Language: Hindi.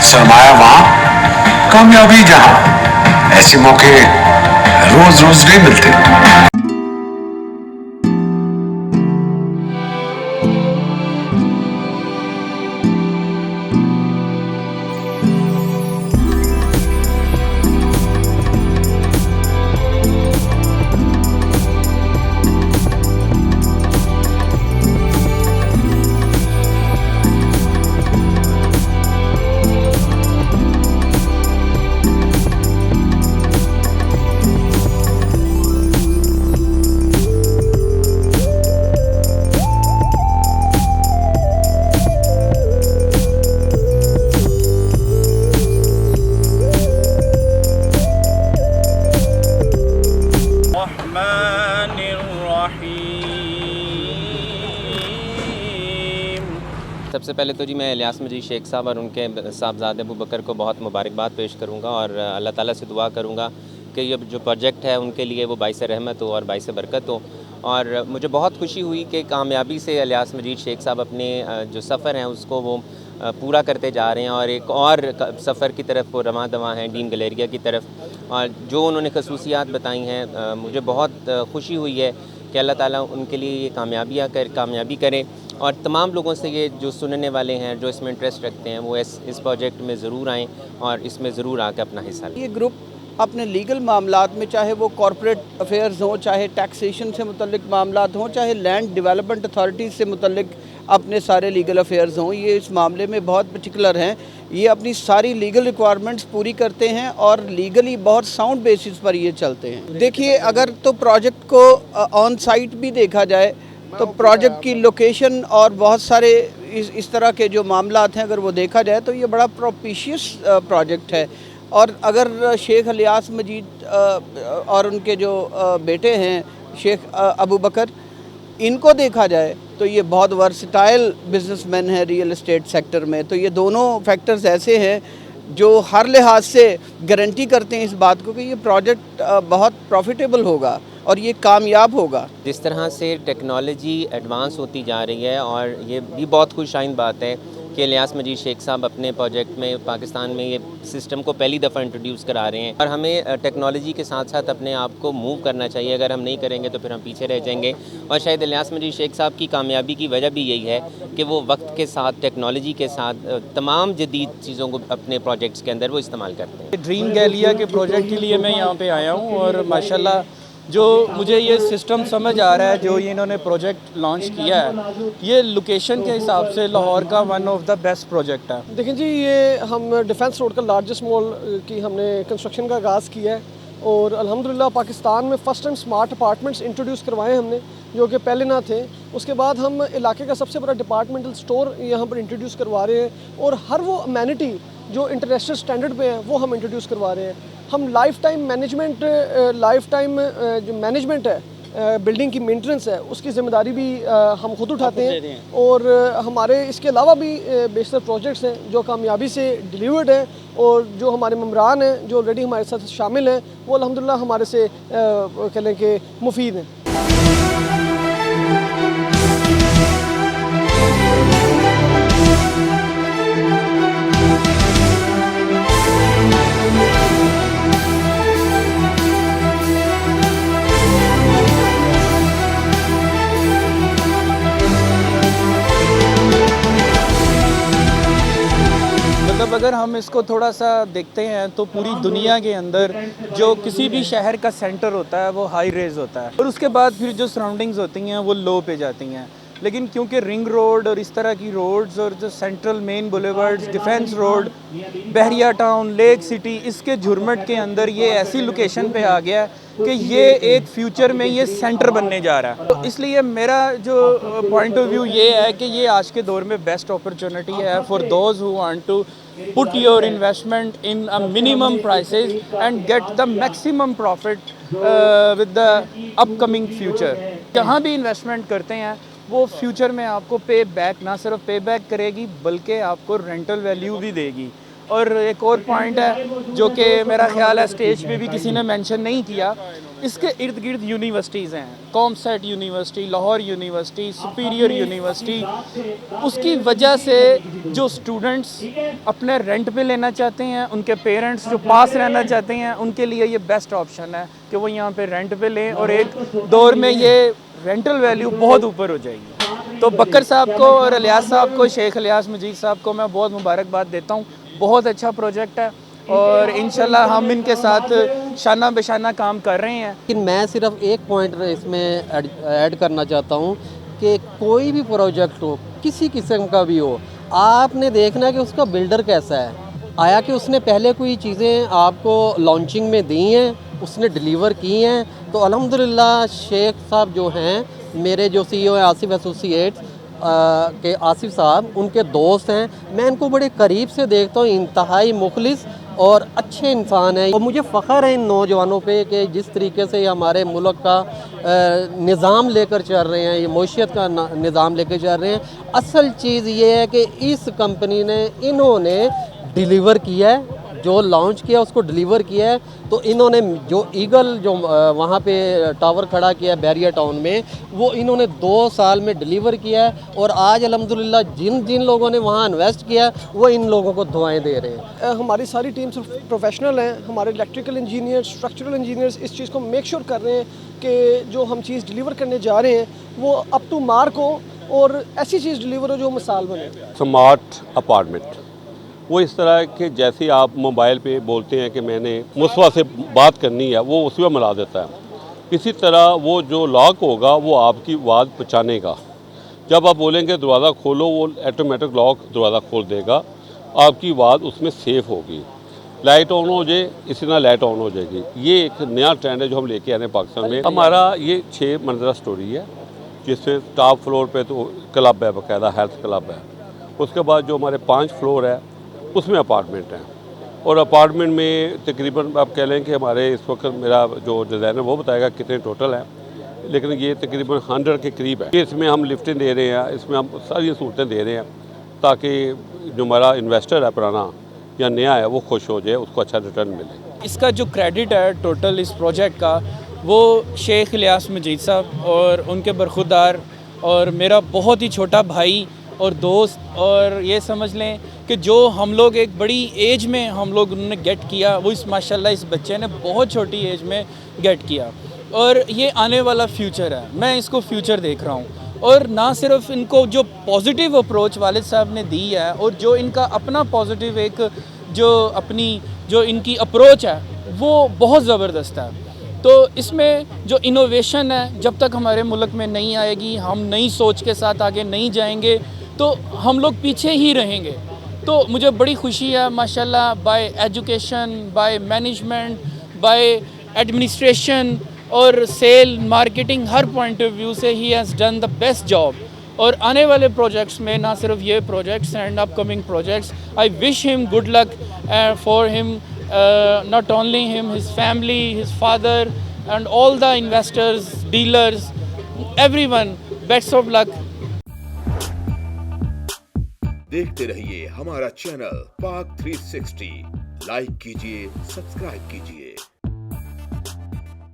सरमाया वहां, कामयाबी जहां। ऐसे मौके रोज रोज नहीं मिलते। सबसे पहले तो जी मैं इलियास मजीद शेख साहब और उनके साहबजादे अबू बकर को बहुत मुबारकबाद पेश करूँगा और अल्लाह ताला से दुआ करूँगा कि ये जो प्रोजेक्ट है उनके लिए वो बाइस रहमत हो और बाइस बरकत हो। और मुझे बहुत खुशी हुई कि कामयाबी से इलियास मजीद शेख साहब अपने जो सफ़र हैं उसको वो पूरा करते जा रहे हैं और एक और सफ़र की तरफ वो रवां दवां हैं डीन गलेरिया की तरफ। और जो उन्होंने खसूसियात बताई हैं मुझे बहुत खुशी हुई है कि अल्लाह ताला उनके लिए ये कामयाबी करे। और तमाम लोगों से ये जो सुनने वाले हैं जो इसमें इंटरेस्ट रखते हैं वो इस प्रोजेक्ट में ज़रूर आएँ और इसमें ज़रूर आकर अपना हिस्सा लें। ये ग्रुप अपने लीगल मामलात में, चाहे वो कॉरपोरेट अफेयर्स हों, चाहे टैक्सेशन से मुतल्लिक मामलात हों, चाहे लैंड डेवलपमेंट अथॉरिटीज़ से मुतल्लिक अपने सारे लीगल अफेयर्स हों, ये इस मामले में बहुत पर्टिकुलर हैं। ये अपनी सारी लीगल रिक्वायरमेंट्स पूरी करते हैं और लीगली बहुत साउंड बेसिस पर ये चलते हैं। देखिए, अगर तो प्रोजेक्ट को ऑन साइट भी देखा जाए तो प्रोजेक्ट की लोकेशन और बहुत सारे इस तरह के जो मामलात हैं अगर वो देखा जाए तो ये बड़ा प्रोपिशियस प्रोजेक्ट है। और अगर शेख इलियास मजीद और उनके जो बेटे हैं शेख अबू बकर, इनको देखा जाए तो ये बहुत वर्सटाइल बिजनेसमैन है रियल एस्टेट सेक्टर में। तो ये दोनों फैक्टर्स ऐसे हैं जो हर लिहाज से गारंटी करते हैं इस बात को कि ये प्रोजेक्ट बहुत प्रॉफिटेबल होगा और ये कामयाब होगा। जिस तरह से टेक्नोलॉजी एडवांस होती जा रही है और ये भी बहुत खुशाइन बात है कि इलियास मजीद शेख साहब अपने प्रोजेक्ट में पाकिस्तान में ये सिस्टम को पहली दफ़ा इंट्रोड्यूस करा रहे हैं। और हमें टेक्नोलॉजी के साथ साथ अपने आप को मूव करना चाहिए। अगर हम नहीं करेंगे तो फिर हम पीछे रह जाएंगे। और शायद इलियास मजीद शेख साहब की कामयाबी की वजह भी यही है कि वो वक्त के साथ टेक्नोलॉजी के साथ तमाम जदीद चीज़ों को अपने प्रोजेक्ट्स के अंदर वो इस्तेमाल करते हैं। ड्रीम गैलिया के प्रोजेक्ट के लिए मैं यहाँ पे आया हूँ और माशाल्लाह जो मुझे ये सिस्टम समझ आ रहा है, जो ये इन्होंने प्रोजेक्ट लॉन्च किया है, ये लोकेशन के हिसाब से लाहौर का one of the best project है। देखें जी, ये हम डिफेंस रोड का लार्जेस्ट मॉल की हमने कंस्ट्रक्शन का आगाज़ किया है और अल्हम्दुलिल्लाह पाकिस्तान में first time smart apartments introduce करवाए हमने, जो कि पहले ना थे। उसके बाद हम इलाके का सबसे बड़ा डिपार्टमेंटल स्टोर यहाँ पर इंट्रोड्यूस करवा रहे हैं और हर वो अमेनिटी जो इंटरनेशनल स्टैंडर्ड पे है वो हम इंट्रोड्यूस करवा रहे हैं। हम लाइफ टाइम जो मैनेजमेंट है, बिल्डिंग की मेंटेनेंस है, उसकी ज़िम्मेदारी भी हम खुद उठाते हैं। और हमारे इसके अलावा भी बेशतर प्रोजेक्ट्स हैं जो कामयाबी से डिलीवर्ड हैं और जो हमारे मम्बरान हैं जो ऑलरेडी हमारे साथ शामिल हैं वो अल्हम्दुलिल्लाह हमारे से कह लें कि मुफीद हैं। मतलब अगर हम इसको थोड़ा सा देखते हैं तो पूरी दुनिया के अंदर जो किसी भी शहर का सेंटर होता है वो हाई रेज होता है और उसके बाद फिर जो सराउंडिंग्स होती हैं वो लो पे जाती हैं। लेकिन क्योंकि रिंग रोड और इस तरह की रोड्स और जो सेंट्रल मेन बुलेवर्ड्स, डिफेंस रोड, बहरिया टाउन, लेक सिटी, इसके झुरमट के अंदर ये ऐसी लोकेशन पे आ गया है कि ये एक फ्यूचर में ये सेंटर बनने जा रहा है। तो इसलिए मेरा जो पॉइंट ऑफ व्यू ये है कि ये आज के दौर में बेस्ट अपॉर्चुनिटी है for those who want to put your investment in a minimum prices and get the maximum profit with the upcoming future। जहाँ भी इन्वेस्टमेंट करते हैं वो फ्यूचर में आपको पे बैक ना सिर्फ पे बैक करेगी बल्कि आपको रेंटल वैल्यू भी देगी। और एक और पॉइंट है जो कि मेरा ख्याल है स्टेज पे भी किसी ने मेंशन नहीं किया, इसके इर्द गिर्द यूनिवर्सिटीज़ हैं, COMSATS university, Lahore university, superior university. उसकी वजह से जो स्टूडेंट्स अपने रेंट पे लेना चाहते हैं, उनके पेरेंट्स जो पास रहना चाहते हैं, उनके लिए ये बेस्ट ऑप्शन है कि वो यहाँ पे रेंट पे लें और एक दौर में ये रेंटल वैल्यू बहुत ऊपर हो जाएगी। तो बकर साहब को और इलियास साहब को, शेख इलियास मजीद साहब को मैं बहुत मुबारकबाद देता हूँ। बहुत अच्छा प्रोजेक्ट है और इंशाल्लाह हम इनके साथ शाना बेशाना काम कर रहे हैं। लेकिन मैं सिर्फ एक पॉइंट इसमें ऐड करना चाहता हूँ कि कोई भी प्रोजेक्ट हो, किसी किस्म का भी हो, आपने देखना है कि उसका बिल्डर कैसा है। आया कि उसने पहले कोई चीज़ें आपको लॉन्चिंग में दी हैं, उसने डिलीवर की हैं। तो अल्हम्दुलिल्लाह शेख साहब जो हैं, मेरे जो CEO हैं आसिफ एसोसिएट्स के आसिफ साहब, उनके दोस्त हैं, मैं इनको बड़े करीब से देखता हूँ, इंतहाई मुखलिस और अच्छे इंसान हैं। और मुझे फ़ख्र है इन नौजवानों पे कि जिस तरीके से हमारे मुल्क का निज़ाम लेकर चल रहे हैं, ये मईशत का निज़ाम लेकर चल रहे हैं। असल चीज़ ये है कि इस कंपनी ने, इन्होंने डिलीवर किया है, जो लॉन्च किया उसको डिलीवर किया है। तो इन्होंने जो ईगल जो वहाँ पे टावर खड़ा किया है बैरियर टाउन में, वो इन्होंने 2 साल में डिलीवर किया है। और आज अल्हम्दुलिल्लाह जिन जिन लोगों ने वहाँ इन्वेस्ट किया वो इन लोगों को दुआएं दे रहे हैं। हमारी सारी टीम सिर्फ प्रोफेशनल हैं, हमारे इलेक्ट्रिकल इंजीनियर्स, स्ट्रक्चरल इंजीनियर्स इस चीज़ को मेक श्योर कर रहे हैं कि जो हम चीज़ डिलीवर करने जा रहे हैं वो अप टू मार्क हो और ऐसी चीज़ डिलीवर हो जो मिसाल बने। स्मार्ट अपार्टमेंट वो इस तरह के, जैसे आप मोबाइल पे बोलते हैं कि मैंने मुस्वा से बात करनी है, वो उसी में मिला देता है। इसी तरह वो जो लॉक होगा वो आपकी आवाज़ पहचानेगा। जब आप बोलेंगे दरवाज़ा खोलो, वो ऑटोमेटिक लॉक दरवाज़ा खोल देगा, आपकी आवाज़ उसमें सेफ होगी। लाइट ऑन हो जाए, इसी तरह लाइट ऑन हो जाएगी। ये एक नया ट्रेंड है जो हम लेके आए हैं पाकिस्तान में। हमारा ये 6 मंजिला स्टोरी है, जिसमें टॉप फ्लोर पे तो क्लब है, बाकायदा हेल्थ क्लब है। उसके बाद जो हमारे 5 फ्लोर है उसमें अपार्टमेंट हैं। और अपार्टमेंट में तकरीबन आप कह लें कि हमारे इस वक्त मेरा जो डिज़ाइनर वो बताएगा कितने टोटल हैं, लेकिन ये तकरीबन 100 के करीब है। इसमें हम लिफ्टें दे रहे हैं, इसमें हम सारी सहूलतें दे रहे हैं ताकि जो हमारा इन्वेस्टर है पुराना या नया है वो खुश हो जाए, उसको अच्छा रिटर्न मिले। इसका जो क्रेडिट है टोटल इस प्रोजेक्ट का, वो शेख इलियास मजीद साहब और उनके बरखुरदार और मेरा बहुत ही छोटा भाई और दोस्त, और ये समझ लें कि जो हम लोग एक बड़ी एज में हम लोग उन्होंने गेट किया, वो इस माशाल्लाह इस बच्चे ने बहुत छोटी एज में गेट किया। और ये आने वाला फ्यूचर है, मैं इसको फ्यूचर देख रहा हूँ। और ना सिर्फ इनको जो पॉजिटिव अप्रोच वालिद साहब ने दी है और जो इनका अपना पॉजिटिव एक जो अपनी जो इनकी अप्रोच है वो बहुत ज़बरदस्त है। तो इसमें जो इनोवेशन है, जब तक हमारे मुल्क में नहीं आएगी, हम नई सोच के साथ आगे नहीं जाएंगे तो हम लोग पीछे ही रहेंगे। तो मुझे बड़ी खुशी है माशाल्लाह, by education, by management, by administration और सेल मार्केटिंग, हर पॉइंट ऑफ व्यू से ही has done the best job. और आने वाले प्रोजेक्ट्स में, ना सिर्फ ये projects and upcoming projects, I wish him good luck for him, not only him, his family, his father and all the investors, dealers, everyone, best of luck. देखते रहिए हमारा चैनल पाक 360, लाइक कीजिए, सब्सक्राइब कीजिए।